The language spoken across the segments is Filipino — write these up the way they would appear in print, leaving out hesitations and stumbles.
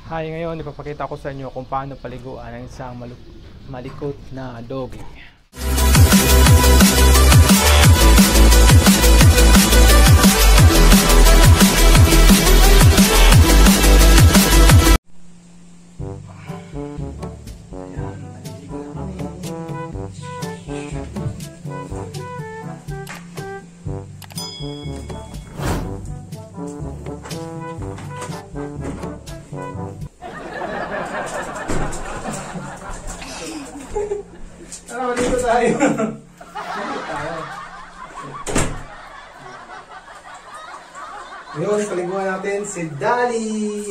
Hi, ngayon ipapakita ko sa inyo kung paano paliguan ang isang malikot na doggy. Ayan, naliligo na kami. Tara, dito tayo. Dito tayo. Ngayon, paliguan natin si Dali.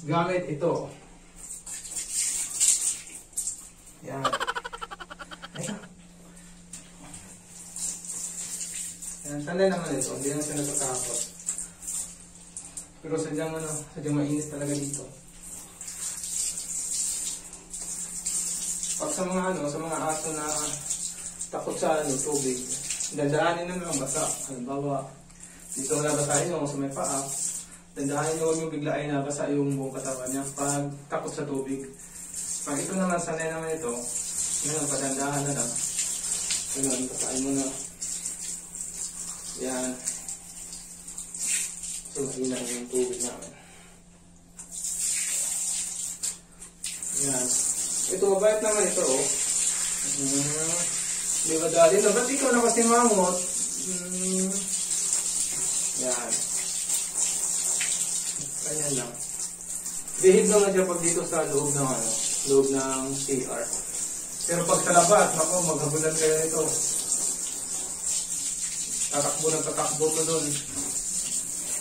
Gamit ito. Yan. Ayan. Yan, sanay naman ito. Hindi na siya natatakot. Pero sadyang mainis talaga dito. Pag sa mga aso na takot sa tubig, dadaanin na lang basa. Halimbawa, dito na basahin mo sa may paa, dadaanin mo yung biglain na basa yung buong katawan niya pag takot sa tubig. Pag ito naman, sanay naman ito, yun, padandahan na lang. Yun, basahin mo na. Yan. So, hina yung tubig namin. Yan. Ito, mabait naman ito, oh. Di ba dali na? Ba't ikaw na kasi mangot? Yan. Ganyan lang. Bihid naman dyan pag dito sa loob ng CR. Pero pag sa labas, ako, maghabulan kayo nito. Tatakbo to doon.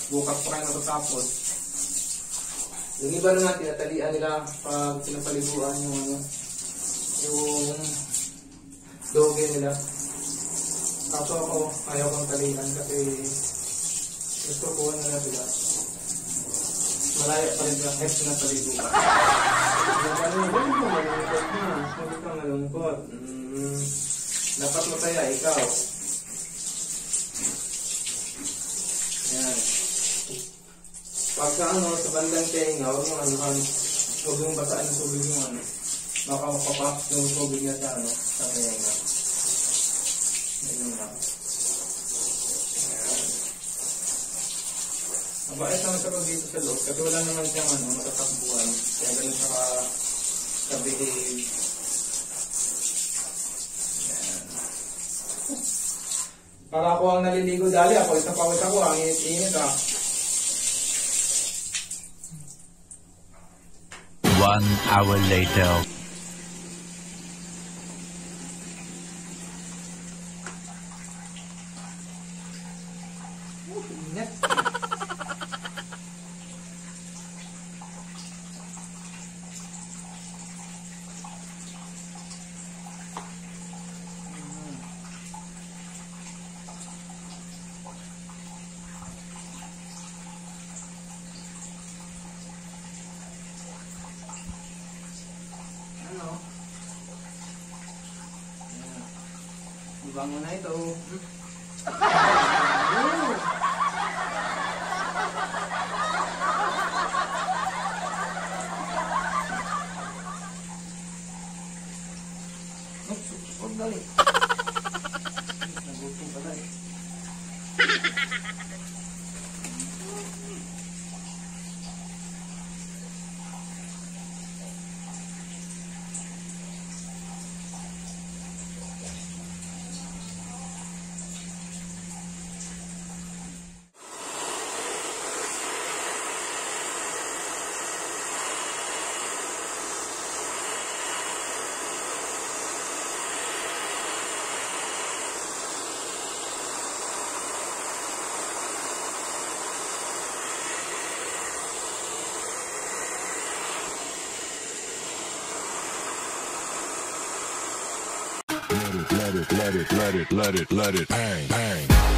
Bukas pa kayo natatapos. Yung iba naman, tinatalian nila pag pinapaliguan yung doggy nila. Kaso ako, ayaw kong talian kasi gusto ko nila sila. Malaya pa rin lang kahit pinapaliguan. Huwag kang malungkot. Dapat mataya, ikaw. Yan. Pag sa sa bandang tenga, huwag yung basaan yung tubig yung baka mapapap yung tubig niya sa tenga. Ganyan lang. Mabait naman siya pag dito sa loob, kasi wala naman siyang matatakbuhan. Kaya ganun siya ka-behave. Para ako ang naliligo dali, ako isang pawis ako, ang init-init . 1 hour later. Bango na ito. Huwag dali. Nagutom pala eh. Let it bang, bang.